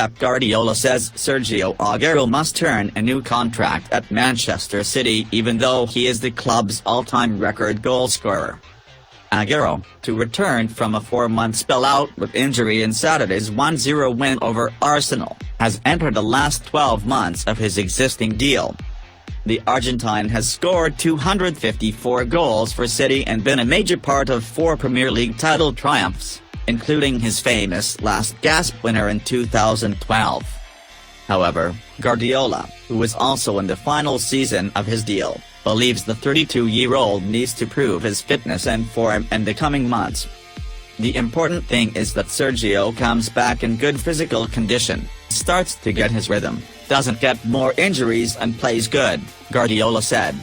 Pep Guardiola says Sergio Aguero must earn a new contract at Manchester City even though he is the club's all-time record goalscorer. Aguero, to return from a 4-month spell out with injury in Saturday's 1-0 win over Arsenal, has entered the last 12 months of his existing deal. The Argentine has scored 254 goals for City and been a major part of 4 Premier League title triumphs, including his famous last gasp winner in 2012. However, Guardiola, who is also in the final season of his deal, believes the 32-year-old needs to prove his fitness and form in the coming months. The important thing is that Sergio comes back in good physical condition, starts to get his rhythm, doesn't get more injuries and plays good, Guardiola said.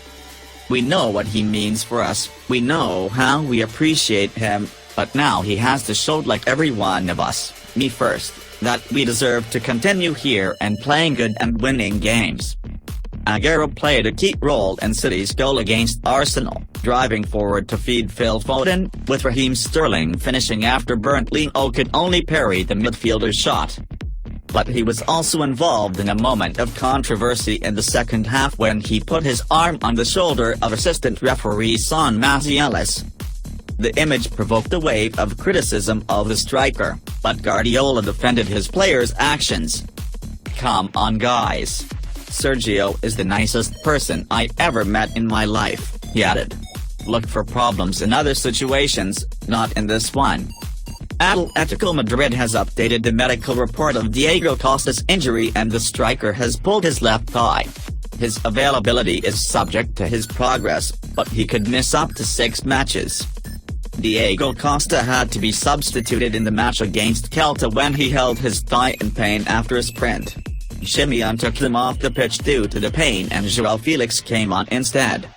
We know what he means for us, we know how we appreciate him, but now he has to show, like every one of us, me first, that we deserve to continue here and playing good and winning games. Aguero played a key role in City's goal against Arsenal, driving forward to feed Phil Foden, with Raheem Sterling finishing after Burnley could only parry the midfielder's shot. But he was also involved in a moment of controversy in the second half when he put his arm on the shoulder of assistant referee Son Mazzielis. The image provoked a wave of criticism of the striker, but Guardiola defended his players' actions. "Come on guys. Sergio is the nicest person I ever met in my life," he added. "Look for problems in other situations, not in this one." Atletico Madrid has updated the medical report of Diego Costa's injury and the striker has pulled his left thigh. His availability is subject to his progress, but he could miss up to 6 matches. Diego Costa had to be substituted in the match against Celta when he held his thigh in pain after a sprint. Simeone took him off the pitch due to the pain and João Felix came on instead.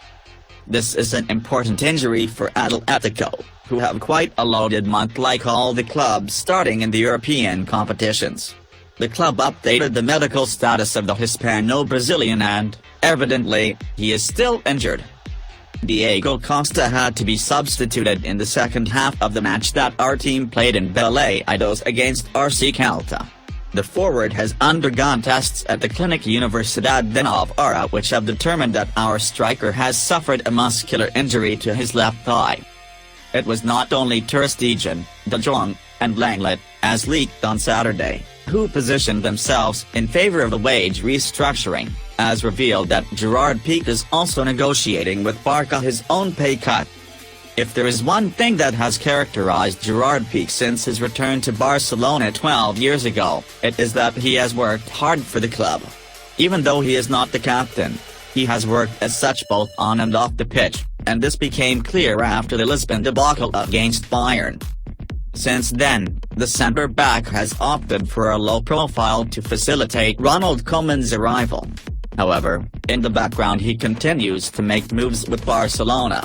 This is an important injury for Atletico, who have quite a loaded month like all the clubs starting in the European competitions. The club updated the medical status of the Hispano-Brazilian and, evidently, he is still injured. Diego Costa had to be substituted in the second half of the match that our team played in Balaídos against RC Celta. The forward has undergone tests at the Clinic Universidade de Navarra which have determined that our striker has suffered a muscular injury to his left thigh. It was not only Ter Stegen, De Jong, and Lenglet, as leaked on Saturday, who positioned themselves in favor of the wage restructuring, as revealed that Gerard Piqué is also negotiating with Barca his own pay cut. If there is one thing that has characterized Gerard Piqué since his return to Barcelona 12 years ago, it is that he has worked hard for the club. Even though he is not the captain, he has worked as such both on and off the pitch, and this became clear after the Lisbon debacle against Bayern. Since then, the centre-back has opted for a low profile to facilitate Ronald Koeman's arrival. However, in the background he continues to make moves with Barcelona.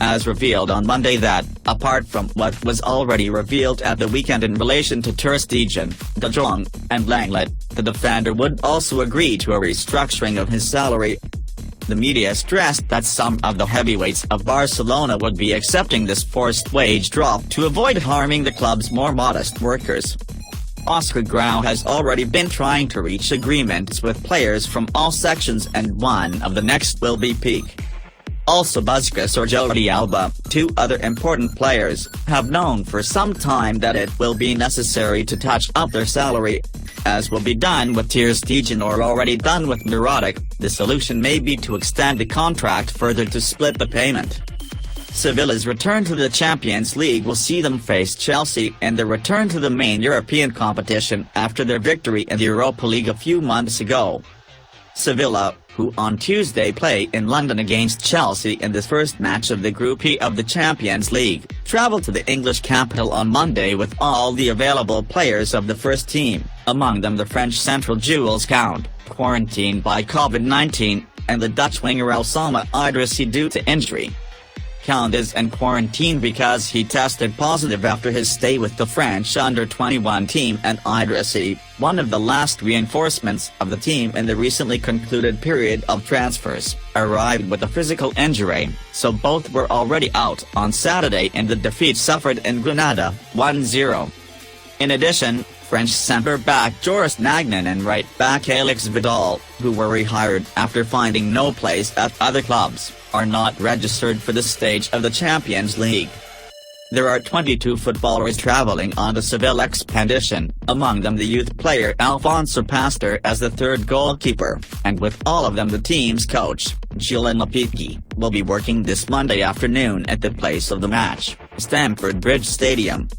As revealed on Monday that, apart from what was already revealed at the weekend in relation to Ter Stegen, De Jong, and Lenglet, the defender would also agree to a restructuring of his salary. The media stressed that some of the heavyweights of Barcelona would be accepting this forced wage drop to avoid harming the club's more modest workers. Oscar Grau has already been trying to reach agreements with players from all sections and one of the next will be Piqué. Also Busquets or Jordi Alba, 2 other important players, have known for some time that it will be necessary to touch up their salary. As will be done with Ter Stegen or already done with Mirotic, the solution may be to extend the contract further to split the payment. Sevilla's return to the Champions League will see them face Chelsea in their return to the main European competition after their victory in the Europa League a few months ago. Sevilla, who on Tuesday play in London against Chelsea in the first match of the Group E of the Champions League, travelled to the English capital on Monday with all the available players of the first team, among them the French central Jules Koundé, quarantined by COVID-19, and the Dutch winger Elsama Idrissi due to injury. Koundé is in quarantine because he tested positive after his stay with the French under-21 team, and Idrissi, one of the last reinforcements of the team in the recently concluded period of transfers, arrived with a physical injury, so both were already out on Saturday in the defeat suffered in Granada, 1-0. In addition, French centre-back Joris Nagnan and right-back Alex Vidal, who were rehired after finding no place at other clubs, are not registered for this stage of the Champions League. There are 22 footballers travelling on the Seville expedition, among them the youth player Alphonso Pastor as the third goalkeeper, and with all of them the team's coach, Julian Lopetegui, will be working this Monday afternoon at the place of the match, Stamford Bridge Stadium.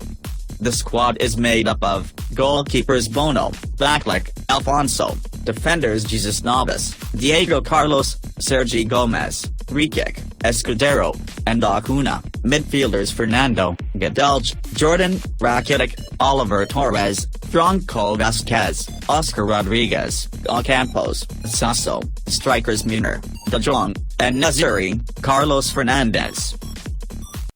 The squad is made up of goalkeepers Bono, Backlick, Alfonso, defenders Jesus Navas, Diego Carlos, Sergi Gomez, Rikic, Escudero, and Acuna, midfielders Fernando, Gadelj, Jordan, Rakitic, Oliver Torres, Franco Vasquez, Oscar Rodriguez, Ocampos, Sasso, strikers Muner, De Jong, and Nazuri, Carlos Fernandez.